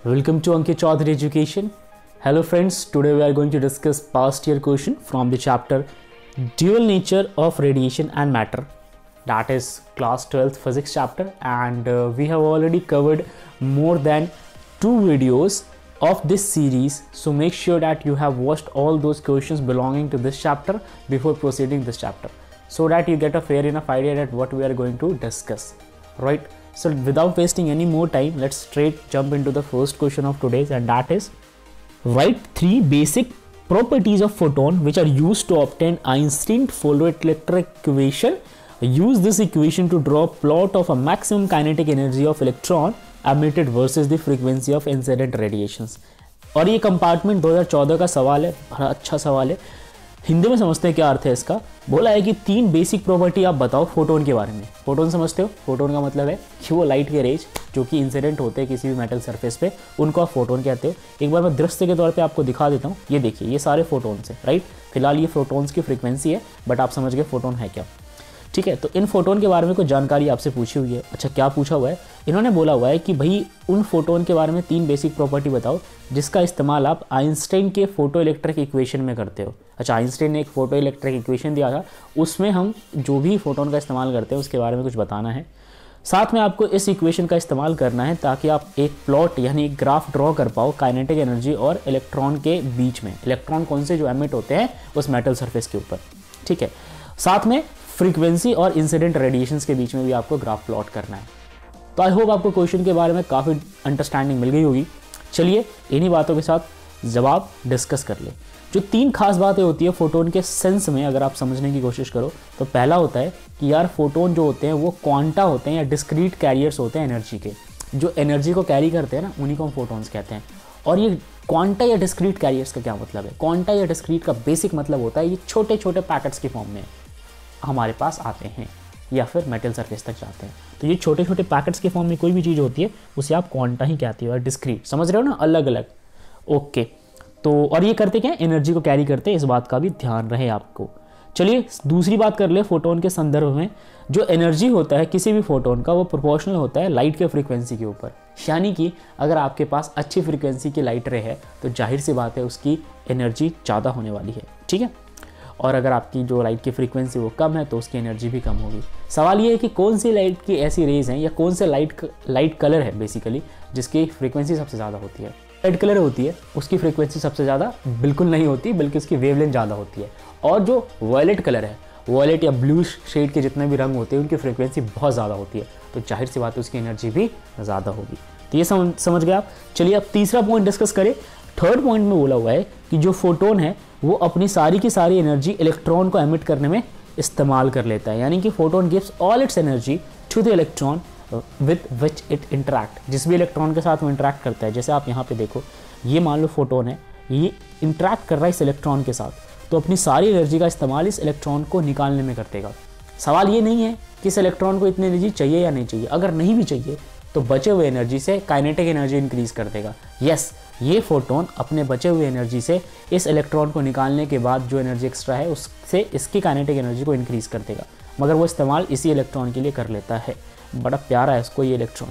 Welcome to Ankit Chaudhary Education. Hello friends, today we are going to discuss past year question from the chapter Dual Nature of Radiation and Matter, that is class 12th physics chapter, and we have already covered more than 2 videos of this series, so make sure that you have watched all those questions belonging to this chapter before proceeding this chapter, so that you get a fair enough idea that what we are going to discuss, right? So without wasting any more time, let's straight jump into the first question of today's, and that is write 3 basic properties of photon which are used to obtain Einstein photoelectric equation. Use this equation to draw a plot of a maximum kinetic energy of electron emitted versus the frequency of incident radiations. और ये compartment 2014 का सवाल है, बड़ा अच्छा सवाल है। हिंदी में समझते हैं क्या अर्थ है इसका। बोला है कि 3 बेसिक प्रॉपर्टी आप बताओ फोटोन के बारे में। फोटोन समझते हो? फोटोन का मतलब है कि वो लाइट के रेज जो कि इंसिडेंट होते हैं किसी भी मेटल सरफेस पे, उनको आप फोटोन कहते हो। एक बार मैं दृश्य के तौर पे आपको दिखा देता हूँ। ये देखिए, ये सारे फोटोन्स हैं, राइट। फिलहाल ये फोटोन्स की फ्रीक्वेंसी है, बट आप समझ गए फोटोन है क्या, ठीक है। तो इन फोटोन के बारे में कुछ जानकारी आपसे पूछी हुई है। अच्छा, क्या पूछा हुआ है? इन्होंने बोला हुआ है कि भाई उन फोटोन के बारे में 3 बेसिक प्रॉपर्टी बताओ जिसका इस्तेमाल आप आइंस्टाइन के फोटो इलेक्ट्रिक इक्वेशन में करते हो। अच्छा, आइंस्टाइन ने एक फोटो इलेक्ट्रिक इक्वेशन दिया था, उसमें हम जो भी फोटोन का इस्तेमाल करते हैं उसके बारे में कुछ बताना है। साथ में आपको इस इक्वेशन का इस्तेमाल करना है ताकि आप एक प्लॉट यानी एक ग्राफ ड्रॉ कर पाओ काइनेटिक एनर्जी और इलेक्ट्रॉन के बीच में। इलेक्ट्रॉन कौन से जो एमिट होते हैं उस मेटल सरफेस के ऊपर, ठीक है। साथ में फ्रीक्वेंसी और इंसिडेंट रेडिएशंस के बीच में भी आपको ग्राफ प्लॉट करना है। तो आई होप आपको क्वेश्चन के बारे में काफ़ी अंडरस्टैंडिंग मिल गई होगी। चलिए इन्हीं बातों के साथ जवाब डिस्कस कर ले। जो 3 खास बातें होती है फोटोन के सेंस में, अगर आप समझने की कोशिश करो तो पहला होता है कि यार फोटोन जो होते हैं वो क्वांटा होते हैं या डिस्क्रीट कैरियर्स होते हैं एनर्जी के। जो एनर्जी को कैरी करते हैं ना, उन्हीं को हम फोटोन्स कहते हैं। और ये क्वांटा या डिस्क्रीट कैरियर्स का क्या मतलब है? क्वांटा या डिस्क्रीट का बेसिक मतलब होता है ये छोटे छोटे पैकेट्स की फॉर्म में हमारे पास आते हैं या फिर मेटल सरफेस तक जाते हैं। तो ये छोटे छोटे पैकेट्स के फॉर्म में कोई भी चीज़ होती है उसे आप क्वांटा ही कहते हो, और डिस्क्रीट समझ रहे हो ना, अलग अलग। ओके, तो और ये करते क्या, एनर्जी को कैरी करते हैं, इस बात का भी ध्यान रहे आपको। चलिए दूसरी बात कर ले फोटोन के संदर्भ में। जो एनर्जी होता है किसी भी फोटोन का वो प्रोपोर्शनल होता है लाइट के फ्रीक्वेंसी के ऊपर। यानी कि अगर आपके पास अच्छी फ्रीक्वेंसी की लाइट रे है तो जाहिर सी बात है उसकी एनर्जी ज़्यादा होने वाली है, ठीक है। और अगर आपकी जो लाइट की फ्रीक्वेंसी वो कम है तो उसकी एनर्जी भी कम होगी। सवाल ये है कि कौन सी लाइट की ऐसी रेज हैं या कौन से लाइट कलर है बेसिकली जिसकी फ्रीक्वेंसी सबसे ज़्यादा होती है। रेड कलर होती है उसकी फ्रीक्वेंसी सबसे ज़्यादा बिल्कुल नहीं होती, बल्कि उसकी वेवलेंथ ज़्यादा होती है। और जो वॉयलेट कलर है, वॉयलेट या ब्लू शेड के जितने भी रंग होते हैं उनकी फ्रीक्वेंसी बहुत ज़्यादा होती है, तो जाहिर सी बात है उसकी एनर्जी भी ज़्यादा होगी। तो ये समझ गए आप। चलिए अब तीसरा पॉइंट डिस्कस करें। थर्ड पॉइंट में बोला हुआ है कि जो फोटोन है वो अपनी सारी की सारी एनर्जी इलेक्ट्रॉन को एमिट करने में इस्तेमाल कर लेता है। यानी कि photon gives all its energy to the electron with which it interact. जिस भी इलेक्ट्रॉन के साथ वो इंटरैक्ट करता है, जैसे आप यहाँ पे देखो, ये मान लो फोटोन है, ये इंटरैक्ट कर रहा है इस इलेक्ट्रॉन के साथ, तो अपनी सारी एनर्जी का इस्तेमाल इस इलेक्ट्रॉन को निकालने में कर देगा। सवाल ये नहीं है कि इस इलेक्ट्रॉन को इतनी एनर्जी चाहिए या नहीं चाहिए। अगर नहीं भी चाहिए तो बचे हुए एनर्जी से काइनेटिक एनर्जी इंक्रीज कर देगा। यस, ये फोटोन अपने बचे हुए एनर्जी से इस इलेक्ट्रॉन को निकालने के बाद जो एनर्जी एक्स्ट्रा है उससे इसकी काइनेटिक एनर्जी को इंक्रीज कर देगा, मगर वो इस्तेमाल इसी इलेक्ट्रॉन के लिए कर लेता है। बड़ा प्यारा है इसको ये इलेक्ट्रॉन।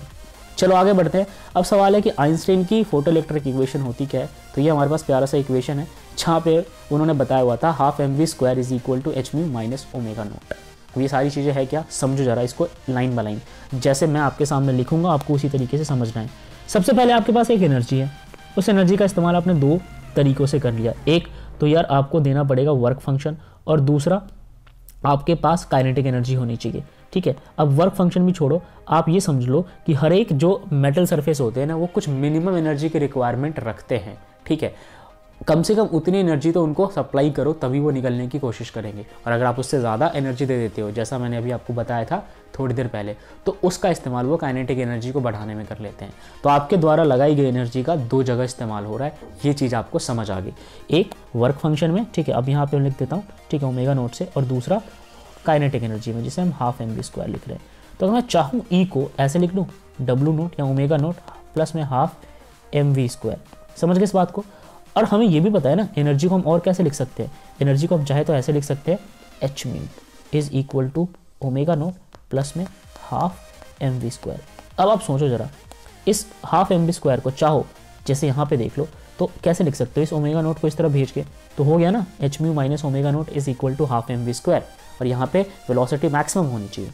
चलो आगे बढ़ते हैं। अब सवाल है कि आइंस्टाइन की फोटो इलेक्ट्रिक इक्वेशन होती क्या है। तो ये हमारे पास प्यारा सा इक्वेशन है जहाँ पे उन्होंने बताया हुआ था ½ mv² = hν - ω0। अब ये सारी चीज़ें है क्या, समझो जरा इसको लाइन बाय लाइन। जैसे मैं आपके सामने लिखूंगा आपको उसी तरीके से समझना है। सबसे पहले आपके पास एक एनर्जी है, उस एनर्जी का इस्तेमाल आपने 2 तरीक़ों से कर लिया। एक तो यार आपको देना पड़ेगा वर्क फंक्शन, और दूसरा आपके पास काइनेटिक एनर्जी होनी चाहिए, ठीक है। अब वर्क फंक्शन भी छोड़ो, आप ये समझ लो कि हर एक जो मेटल सरफेस होते हैं ना वो कुछ मिनिमम एनर्जी की रिक्वायरमेंट रखते हैं, ठीक है। कम से कम उतनी एनर्जी तो उनको सप्लाई करो तभी वो निकलने की कोशिश करेंगे। और अगर आप उससे ज़्यादा एनर्जी दे देते हो, जैसा मैंने अभी आपको बताया था थोड़ी देर पहले, तो उसका इस्तेमाल वो काइनेटिक एनर्जी को बढ़ाने में कर लेते हैं। तो आपके द्वारा लगाई गई एनर्जी का 2 जगह इस्तेमाल हो रहा है, ये चीज़ आपको समझ आ गई। एक वर्क फंक्शन में, ठीक है, अब यहाँ पर लिख देता हूँ, ठीक है, ω0 से, और दूसरा काइनेटिक एनर्जी में जिसे हम ½ mv² लिख रहे हैं। तो अगर मैं चाहूँ ई को ऐसे लिख लूँ W0 या ω0 प्लस में ½ mv²। समझ गए इस बात को। और हमें ये भी पता है ना एनर्जी को हम और कैसे लिख सकते हैं। एनर्जी को हम चाहे तो ऐसे लिख सकते हैं hν = ω0 प्लस में ½ mv²। अब आप सोचो जरा, इस ½ mv² को चाहो जैसे यहाँ पे देख लो, तो कैसे लिख सकते हो इस ओमेगा नोट को इस तरफ भेज के, तो हो गया ना H mu minus omega naught is equal to half M V square, और यहाँ पे वेलोसिटी मैक्सिमम होनी चाहिए।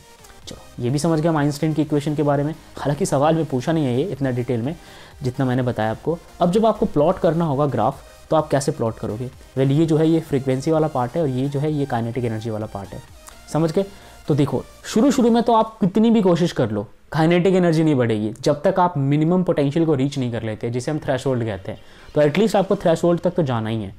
चलो ये भी समझ गया आइंस्टाइन की इक्वेशन के बारे में। हालांकि सवाल में पूछा नहीं है ये इतना डिटेल में जितना मैंने बताया आपको। अब जब आपको प्लॉट करना होगा ग्राफ, तो आप कैसे प्लॉट करोगे? वेल ये जो है ये फ्रीक्वेंसी वाला पार्ट है और ये जो है ये काइनेटिक एनर्जी वाला पार्ट है, समझ के। तो देखो शुरू में तो आप कितनी भी कोशिश कर लो, काइनेटिक एनर्जी नहीं बढ़ेगी जब तक आप मिनिमम पोटेंशियल को रीच नहीं कर लेते, जिसे हम थ्रेशोल्ड कहते हैं। तो एटलीस्ट आपको थ्रेशोल्ड तक तो जाना ही है।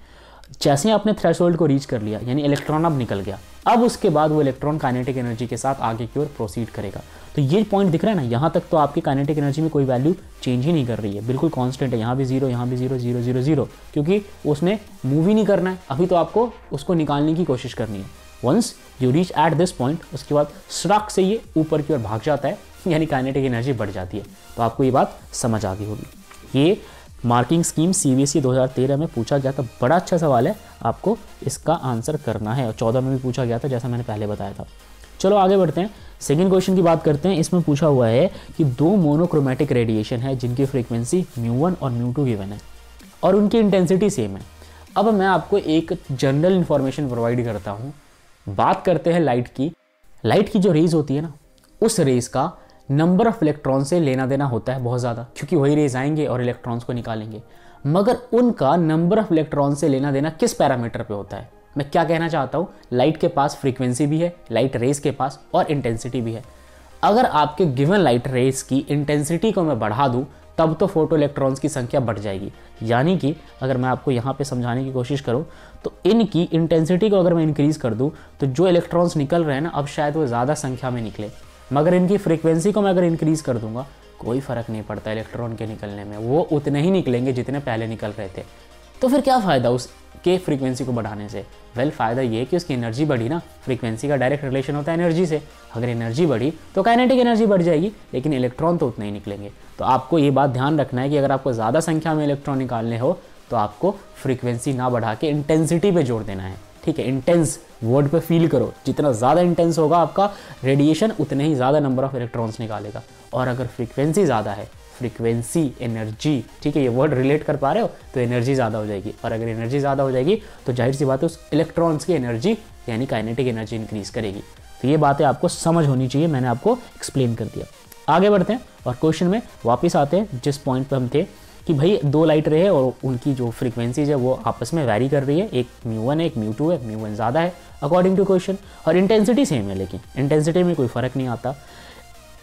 जैसे ही आपने थ्रेशोल्ड को रीच कर लिया, यानी इलेक्ट्रॉन अब निकल गया, अब उसके बाद वो इलेक्ट्रॉन काइनेटिक एनर्जी के साथ आगे की ओर प्रोसीड करेगा। तो ये पॉइंट दिख रहा है ना, यहाँ तक तो आपकी काइनेटिक एनर्जी में कोई वैल्यू चेंज ही नहीं कर रही है, बिल्कुल कांस्टेंट है। यहाँ भी 0, यहाँ भी 0, 0, 0, 0, क्योंकि उसने मूव ही नहीं करना है, अभी तो आपको उसको निकालने की कोशिश करनी है। Once you reach at this point, उसके बाद सड़क से ये ऊपर की ओर भाग जाता है, यानी काइनेटिक एनर्जी बढ़ जाती है। तो आपको ये बात समझ आ गई होगी। ये मार्किंग स्कीम CBSE 2013 में पूछा गया था, बड़ा अच्छा सवाल है, आपको इसका आंसर करना है। और 14 में भी पूछा गया था, जैसा मैंने पहले बताया था। चलो आगे बढ़ते हैं, सेकंड क्वेश्चन की बात करते हैं। इसमें पूछा हुआ है कि दो मोनोक्रोमेटिक रेडिएशन है जिनकी फ्रीक्वेंसी μ1 और μ2 गिवन है और उनकी इंटेंसिटी सेम है। अब मैं आपको एक जनरल इंफॉर्मेशन प्रोवाइड करता हूँ। बात करते हैं लाइट की। लाइट की जो रेज होती है ना, उस रेज का नंबर ऑफ इलेक्ट्रॉन से लेना देना होता है बहुत ज़्यादा, क्योंकि वही रेज आएंगे और इलेक्ट्रॉन्स को निकालेंगे। मगर उनका नंबर ऑफ इलेक्ट्रॉन से लेना देना किस पैरामीटर पे होता है? मैं क्या कहना चाहता हूँ, लाइट के पास फ्रीक्वेंसी भी है, लाइट रेज के पास, और इंटेंसिटी भी है। अगर आपके गिवन लाइट रेज की इंटेंसिटी को मैं बढ़ा दूँ, तब तो फोटो इलेक्ट्रॉन्स की संख्या बढ़ जाएगी। यानी कि अगर मैं आपको यहाँ पे समझाने की कोशिश करूँ, तो इनकी इंटेंसिटी को अगर मैं इंक्रीज़ कर दूँ, तो जो इलेक्ट्रॉन्स निकल रहे हैं ना, अब शायद वो ज़्यादा संख्या में निकले। मगर इनकी फ्रीक्वेंसी को मैं अगर इंक्रीज़ कर दूंगा, कोई फ़र्क नहीं पड़ता इलेक्ट्रॉन के निकलने में, वो उतने ही निकलेंगे जितने पहले निकल रहे थे। तो फिर क्या फ़ायदा उसके फ्रीक्वेंसी को बढ़ाने से? वेल फ़ायदा ये कि उसकी एनर्जी बढ़ी ना, फ्रीक्वेंसी का डायरेक्ट रिलेशन होता है एनर्जी से। अगर एनर्जी बढ़ी तो काइनेटिक एनर्जी बढ़ जाएगी, लेकिन इलेक्ट्रॉन तो उतने ही निकलेंगे। तो आपको ये बात ध्यान रखना है कि अगर आपको ज़्यादा संख्या में इलेक्ट्रॉन निकालने हो, तो आपको फ्रीक्वेंसी ना बढ़ा के इंटेंसिटी पे जोर देना है। ठीक है, इंटेंस वर्ड पे फील करो, जितना ज़्यादा इंटेंस होगा आपका रेडिएशन, उतने ही ज़्यादा नंबर ऑफ इलेक्ट्रॉन्स निकालेगा। और अगर फ्रीक्वेंसी ज़्यादा है, फ्रीक्वेंसी एनर्जी, ठीक है, ये वर्ड रिलेट कर पा रहे हो, तो एनर्जी ज़्यादा हो जाएगी। और अगर एनर्जी ज़्यादा हो जाएगी तो जाहिर सी बात है उस इलेक्ट्रॉन्स की एनर्जी यानी काइनेटिक एनर्जी इंक्रीज़ करेगी। तो ये बातें आपको समझ होनी चाहिए, मैंने आपको एक्सप्लेन कर दिया। आगे बढ़ते हैं और क्वेश्चन में वापस आते हैं जिस पॉइंट पर हम थे कि भाई दो लाइट रे है और उनकी जो फ्रीक्वेंसीज है वो आपस में वैरी कर रही है, एक μ1 है, एक μ2 है, μ1 ज़्यादा है अकॉर्डिंग टू क्वेश्चन, और इंटेंसिटी सेम है, लेकिन इंटेंसिटी में कोई फ़र्क नहीं आता।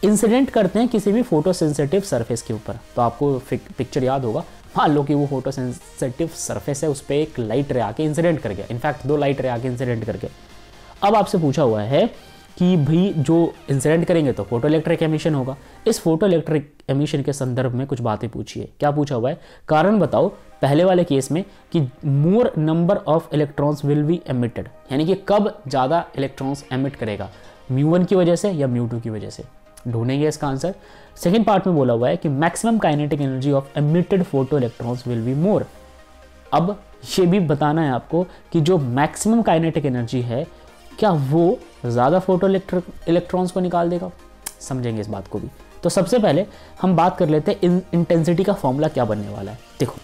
इंसिडेंट करते हैं किसी भी फोटो सेंसिटिव सरफेस के ऊपर, तो आपको पिक्चर याद होगा। मान लो कि वो फोटो सेंसिटिव सरफेस है, उस पर एक लाइट रे आके इंसिडेंट कर गया, इनफैक्ट दो लाइट रे आके इंसिडेंट कर गया। अब आपसे पूछा हुआ है कि भाई जो इंसिडेंट करेंगे तो फोटो इलेक्ट्रिक एमिशन होगा। इस फोटो इलेक्ट्रिक एमिशन के संदर्भ में कुछ बातें पूछिए। क्या पूछा हुआ है? कारण बताओ पहले वाले केस में कि मोर number of electrons will be emitted, यानी कि कब ज़्यादा इलेक्ट्रॉन्स एमिट करेगा, μ1 की वजह से या μ2 की वजह से। ढूंढेंगे इसका आंसर। सेकेंड पार्ट में बोला हुआ है कि maximum kinetic energy of emitted photo electrons will be more. अब ये भी बताना है आपको कि जो मैक्सिमम काइनेटिक एनर्जी है, क्या वो ज़्यादा फोटो इलेक्ट्रॉन्स को निकाल देगा? समझेंगे इस बात को भी। तो सबसे पहले हम बात कर लेते हैं इंटेंसिटी का फॉर्मूला क्या बनने वाला है। देखो,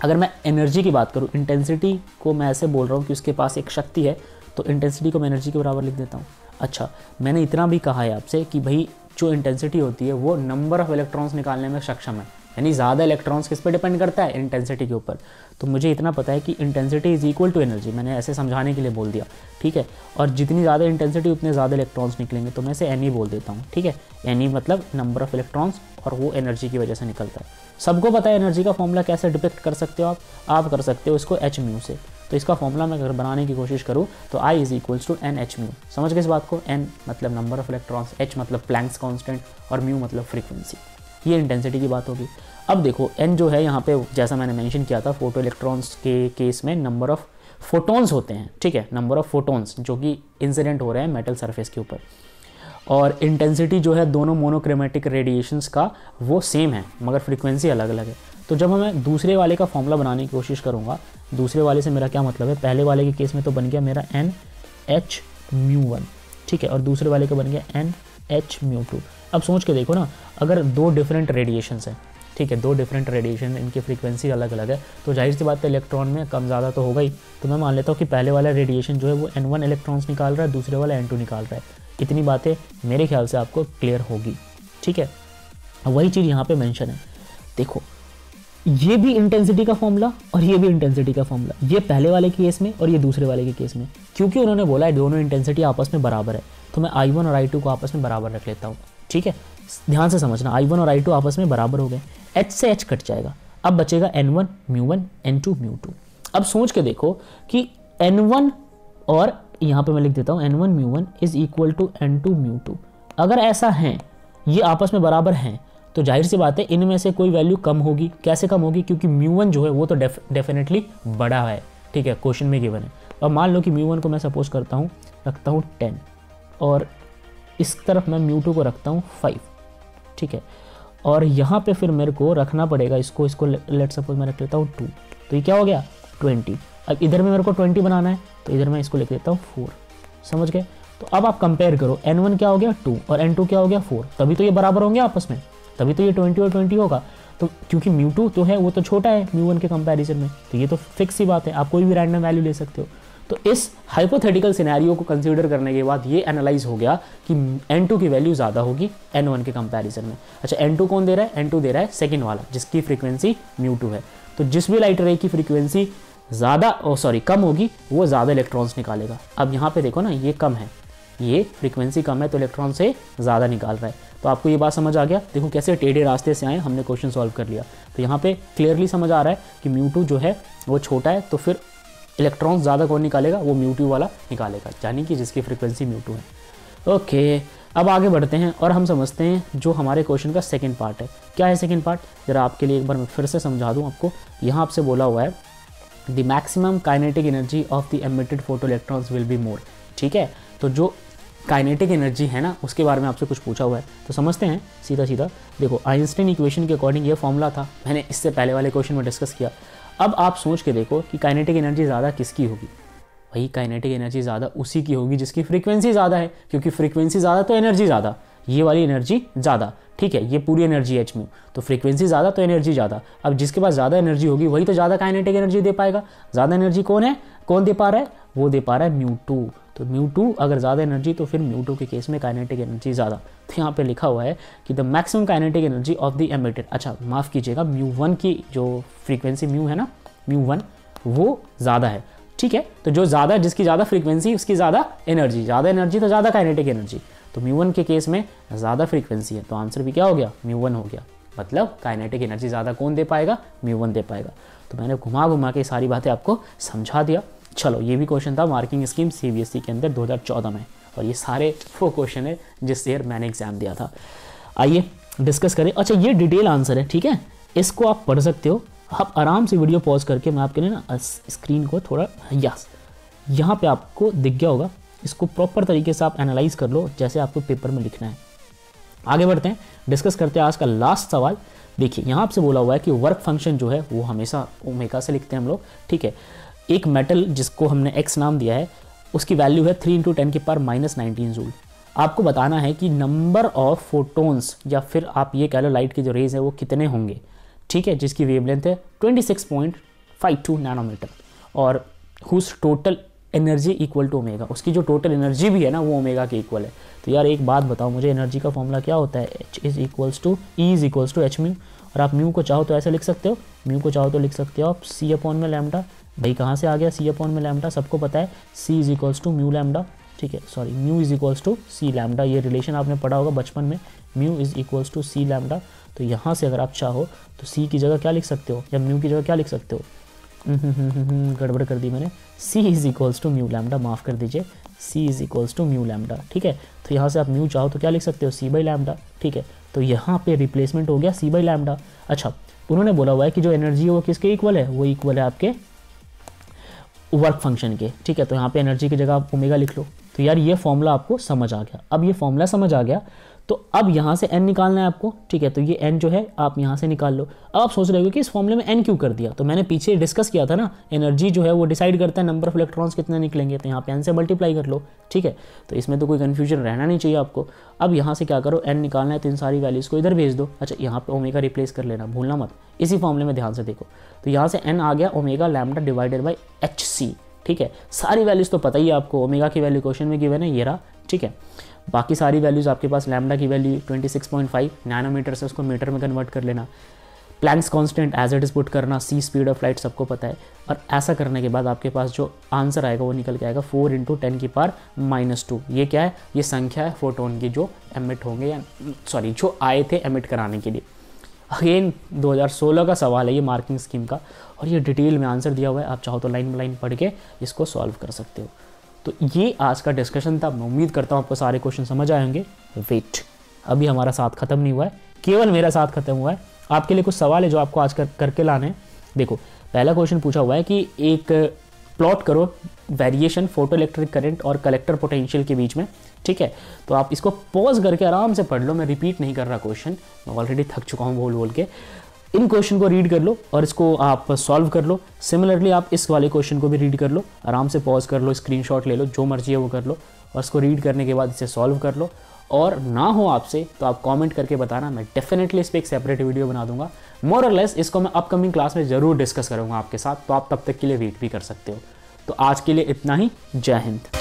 अगर मैं एनर्जी की बात करूँ, इंटेंसिटी को मैं ऐसे बोल रहा हूँ कि उसके पास एक शक्ति है, तो इंटेंसिटी को मैं एनर्जी के बराबर लिख देता हूँ। अच्छा, मैंने इतना भी कहा है आपसे कि भाई जो इंटेंसिटी होती है वो नंबर ऑफ इलेक्ट्रॉन्स निकालने में सक्षम है, यानी ज़्यादा इलेक्ट्रॉन्स किस पे डिपेंड करता है? इंटेंसिटी के ऊपर। तो मुझे इतना पता है कि intensity is equal to energy, मैंने ऐसे समझाने के लिए बोल दिया, ठीक है। और जितनी ज़्यादा इंटेंसिटी उतने ज़्यादा इलेक्ट्रॉन्स निकलेंगे, तो मैं इसे एन बोल देता हूँ, ठीक है। एन मतलब नंबर ऑफ इलेक्ट्रॉन्स, और वो एनर्जी की वजह से निकलता है। सबको पता है एनर्जी का फॉर्मूला कैसे डिपिक्ट कर सकते हो आप कर सकते हो इसको एच म्यू से। तो इसका फॉर्मूला मैं अगर बनाने की कोशिश करूँ तो I is equals to N H mu. समझ गए इस बात को? एन मतलब नंबर ऑफ इलेक्ट्रॉन्स, एच मतलब प्लैंक्स कांस्टेंट, और म्यू मतलब फ्रीक्वेंसी। ये इंटेंसिटी की बात होगी। अब देखो एन जो है यहाँ पे, जैसा मैंने मेंशन किया था, फोटो इलेक्ट्रॉन्स के केस में नंबर ऑफ फोटोन्स होते हैं, ठीक है, नंबर ऑफ फोटोन्स जो कि इंसिडेंट हो रहे हैं मेटल सरफेस के ऊपर। और इंटेंसिटी जो है दोनों मोनोक्रोमेटिक रेडिएशंस का वो सेम है, मगर फ्रीक्वेंसी अलग अलग है। तो जब मैं दूसरे वाले का फॉर्मूला बनाने की कोशिश करूँगा, दूसरे वाले से मेरा क्या मतलब है, पहले वाले के केस में तो बन गया मेरा एन एच μ1, ठीक है, और दूसरे वाले का बन गया एन एच μ2। अब सोच के देखो ना, अगर दो डिफरेंट रेडिएशंस हैं, ठीक है, दो डिफरेंट रेडिएशन, इनकी फ्रीक्वेंसी अलग अलग है, तो जाहिर सी बात है इलेक्ट्रॉन में कम ज़्यादा तो होगा ही। तो मैं मान लेता हूँ कि पहले वाला रेडिएशन जो है वो N1 इलेक्ट्रॉन्स निकाल रहा है, दूसरे वाला N2 निकाल रहा है। इतनी बातें मेरे ख्याल से आपको क्लियर होगी, ठीक है। वही चीज़ यहाँ पे मेंशन है, देखो ये भी इंटेंसिटी का फॉर्मूला और ये भी इंटेंसिटी का फॉर्मूला, ये पहले वाले केस में और ये दूसरे वाले के केस में, क्योंकि उन्होंने बोला है दोनों इंटेंसिटी आपस में बराबर है, तो मैं I1 और I2 को आपस में बराबर रख लेता हूँ, ठीक है। ध्यान से समझना, I1 और I2 आपस में बराबर हो गए, H से H कट जाएगा, अब बचेगा N1 μ1 N2 μ2। अब सोच के देखो कि N1 और यहाँ पे मैं लिख देता हूँ N1 μ1 is equal to N2 μ2। अगर ऐसा है, ये आपस में बराबर हैं, तो जाहिर सी बात है इनमें से कोई वैल्यू कम होगी। कैसे कम होगी? क्योंकि μ1 जो है वो तो डेफिनेटली बड़ा है, ठीक है, क्वेश्चन में गिवन है। अब मान लो कि μ1 को मैं सपोज करता हूँ, रखता हूँ 10 और इस तरफ मैं μ2 को रखता हूँ 5, ठीक है। और यहाँ पे फिर मेरे को रखना पड़ेगा इसको लेट सपोज मैं रख लेता हूँ 2, तो ये क्या हो गया 20। अब इधर में मेरे को 20 बनाना है, तो इधर मैं इसको लिख देता हूँ 4, समझ गए। तो अब आप कंपेयर करो, N1 क्या हो गया 2 और N2 क्या हो गया 4, तभी तो ये बराबर होंगे आपस में, तभी तो ये 20 और 20 होगा। तो क्योंकि μ2 तो है वो तो छोटा है μ1 के कंपैरिजन में, तो ये तो फिक्स ही बात है, आप कोई भी रैंडम वैल्यू ले सकते हो। तो इस हाइपोथेटिकल सिनेरियो को कंसीडर करने के बाद ये एनालाइज हो गया कि N2 की वैल्यू ज़्यादा होगी N1 के कंपैरिजन में। अच्छा, N2 कौन दे रहा है? N2 दे रहा है सेकंड वाला, जिसकी फ्रीक्वेंसी μ2 है। तो जिस भी लाइट रे की फ्रीक्वेंसी कम होगी वो ज़्यादा इलेक्ट्रॉन्स निकालेगा। अब यहाँ पे देखो ना, ये कम है, ये फ्रीक्वेंसी कम है तो इलेक्ट्रॉन से ज़्यादा निकाल रहा है। तो आपको ये बात समझ आ गया, देखो कैसे टेढ़े रास्ते से आए, हमने क्वेश्चन सॉल्व कर लिया। तो यहाँ पे क्लियरली समझ आ रहा है कि μ2 जो है वो छोटा है, तो फिर इलेक्ट्रॉन्स ज़्यादा कौन निकालेगा? वो μ2 वाला निकालेगा, यानी कि जिसकी फ्रीक्वेंसी μ2 है। ओके, अब आगे बढ़ते हैं और हम समझते हैं जो हमारे क्वेश्चन का सेकेंड पार्ट है। क्या है सेकेंड पार्ट? ज़रा आपके लिए एक बार मैं फिर से समझा दूँ आपको। यहाँ आपसे बोला हुआ है the maximum kinetic energy of the emitted photo electrons will be more, ठीक है। तो जो काइनेटिक एनर्जी है ना, उसके बारे में आपसे कुछ पूछा हुआ है, तो समझते हैं सीधा सीधा। देखो, आइंस्टाइन इक्वेशन के अकॉर्डिंग ये फॉर्मूला था, मैंने इससे पहले वाले क्वेश्चन में डिस्कस किया। अब आप सोच के देखो कि काइनेटिक एनर्जी ज़्यादा किसकी होगी? वही काइनेटिक एनर्जी ज़्यादा उसी की होगी जिसकी फ्रीक्वेंसी ज़्यादा है, क्योंकि फ्रीक्वेंसी ज़्यादा तो एनर्जी ज़्यादा, ये वाली एनर्जी ज़्यादा, ठीक है, ये पूरी एनर्जी h म्यू, तो फ्रीक्वेंसी ज़्यादा तो एनर्जी ज़्यादा। अब जिसके पास ज़्यादा एनर्जी होगी वही तो ज़्यादा काइनेटिक एनर्जी दे पाएगा। ज़्यादा एनर्जी कौन है, कौन दे पा रहा है? वो दे पा रहा है μ2। तो μ2 अगर ज़्यादा एनर्जी, तो फिर μ2 के केस में काइनेटिक एनर्जी ज़्यादा। तो यहाँ पे लिखा हुआ है कि the maximum kinetic energy of the emitted, अच्छा माफ़ कीजिएगा, μ1 की जो फ्रीक्वेंसी म्यू है ना, μ1 वो ज़्यादा है, ठीक है। तो जो ज़्यादा, जिसकी ज़्यादा फ्रीक्वेंसी उसकी ज़्यादा एनर्जी तो ज़्यादा काइनेटिक एनर्जी। तो μ1 के केस में ज़्यादा फ्रीक्वेंसी है, तो आंसर भी क्या हो गया? μ1 हो गया। मतलब काइनेटिक एनर्जी ज़्यादा कौन दे पाएगा? μ1 दे पाएगा। तो मैंने घुमा के सारी बातें आपको समझा दिया। चलो, ये भी क्वेश्चन था मार्किंग स्कीम CBSE के अंदर 2014 में, और ये सारे वो क्वेश्चन है जिस ईयर मैंने एग्जाम दिया था। आइए डिस्कस करें। अच्छा, ये डिटेल आंसर है, ठीक है, इसको आप पढ़ सकते हो। आप आराम से वीडियो पॉज करके, मैं आपके लिए ना स्क्रीन को थोड़ा, यस, यहाँ पे आपको दिख गया होगा, इसको प्रॉपर तरीके से आप एनालाइज कर लो जैसे आपको पेपर में लिखना है। आगे बढ़ते हैं, डिस्कस करते हैं आज का लास्ट सवाल। देखिए, यहाँ आपसे बोला हुआ है कि वर्क फंक्शन जो है वो हमेशा ओमेगा से लिखते हैं हम लोग, ठीक है। एक मेटल जिसको हमने x नाम दिया है, उसकी वैल्यू है 3 × 10⁻⁻19 जूल। आपको बताना है कि नंबर ऑफ फोटोन्स, या फिर आप ये कह लो लाइट के जो रेज है वो कितने होंगे, ठीक है, जिसकी वेवलेंथ है 26.52 नैनोमीटर, और whose total energy equal to omega, उसकी जो टोटल एनर्जी भी है ना वो ओमेगा के इक्वल है। तो यार एक बात बताओ मुझे, एनर्जी का फॉर्मूला क्या होता है? E is equals to h mu, और आप म्यू को चाहो तो ऐसे लिख सकते हो, म्यू को चाहो तो लिख सकते हो आप C/λ। भाई कहाँ से आ गया C/λ? सबको पता है C is equals to mu lambda, ठीक है, sorry, mu is equals to C lambda. ये रिलेशन आपने पढ़ा होगा बचपन में, mu is equals to C lambda. तो यहाँ से अगर आप चाहो तो C की जगह क्या लिख सकते हो, या म्यू की जगह क्या लिख सकते हो? गड़बड़ कर दी मैंने, C is equals to mu lambda, माफ़ कर दीजिए, C is equals to mu lambda, ठीक है। तो यहाँ से आप म्यू चाहो तो क्या लिख सकते हो? C/λ, ठीक है। तो यहाँ पे रिप्लेसमेंट हो गया C/λ। अच्छा, उन्होंने बोला हुआ है कि जो एनर्जी है वो किसके इक्वल है? वो इक्वल है आपके वर्क फंक्शन के, ठीक है। तो यहाँ पे एनर्जी की जगह आप ओमेगा लिख लो। तो यार ये फॉर्मूला आपको समझ आ गया। अब ये फॉर्मूला समझ आ गया तो अब यहाँ से n निकालना है आपको, ठीक है। तो ये n जो है आप यहाँ से निकाल लो। अब आप सोच रहे हो कि इस फॉर्मूले में n क्यों कर दिया, तो मैंने पीछे डिस्कस किया था ना, एनर्जी जो है वो डिसाइड करता है नंबर ऑफ इलेक्ट्रॉन्स कितने निकलेंगे, तो यहाँ पे n से मल्टीप्लाई कर लो, ठीक है। तो इसमें तो कोई कन्फ्यूजन रहना नहीं चाहिए आपको। अब यहाँ से क्या करो, n निकालना है तो इन सारी वैल्यूज़ को इधर भेज दो। अच्छा, यहाँ पे ओमेगा रिप्लेस कर लेना, भूलना मत, इसी फॉर्मूले में ध्यान से देखो। तो यहाँ से n आ गया omega lambda divided by hc, ठीक है। सारी वैल्यूज़ तो पता ही है आपको, ओमेगा की वैल्यू क्वेश्चन में गिवन है, ये रहा, ठीक है। बाकी सारी वैल्यूज़ आपके पास, लैम्डा की वैल्यू 26.5 नैनोमीटर से उसको मीटर में कन्वर्ट कर लेना, Planck's constant as it is put करना, सी स्पीड ऑफ लाइट सबको पता है। और ऐसा करने के बाद आपके पास जो आंसर आएगा वो निकल के आएगा 4 × 10⁻²। ये क्या है, ये संख्या है फोटोन की जो एमिट होंगे, या सॉरी जो आए थे एमिट कराने के लिए। अगेन 2016 का सवाल है ये मार्किंग स्कीम का, और ये डिटेल में आंसर दिया हुआ है, आप चाहो तो लाइन बाई लाइन पढ़ के इसको सॉल्व कर सकते हो। तो ये आज का डिस्कशन था, मैं उम्मीद करता हूँ आपको सारे क्वेश्चन समझ आए होंगे। वेट, अभी हमारा साथ खत्म नहीं हुआ है, केवल मेरा साथ खत्म हुआ है। आपके लिए कुछ सवाल है जो आपको आज करके लाने हैं। देखो, पहला क्वेश्चन पूछा हुआ है कि एक प्लॉट करो वेरिएशन फोटो इलेक्ट्रिक करंट और कलेक्टर पोटेंशियल के बीच में, ठीक है। तो आप इसको पॉज करके आराम से पढ़ लो, मैं रिपीट नहीं कर रहा क्वेश्चन, मैं ऑलरेडी थक चुका हूँ बोल के। इन क्वेश्चन को रीड कर लो और इसको आप सॉल्व कर लो। सिमिलरली आप इस वाले क्वेश्चन को भी रीड कर लो, आराम से पॉज कर लो, स्क्रीनशॉट ले लो, जो मर्जी है वो कर लो, और इसको रीड करने के बाद इसे सॉल्व कर लो। और ना हो आपसे तो आप कमेंट करके बताना, मैं डेफिनेटली इस पर एक सेपरेट वीडियो बना दूंगा। मोर और लेस इसको मैं अपकमिंग क्लास में ज़रूर डिस्कस करूंगा आपके साथ, तो आप तब तक के लिए वेट भी कर सकते हो। तो आज के लिए इतना ही, जय हिंद।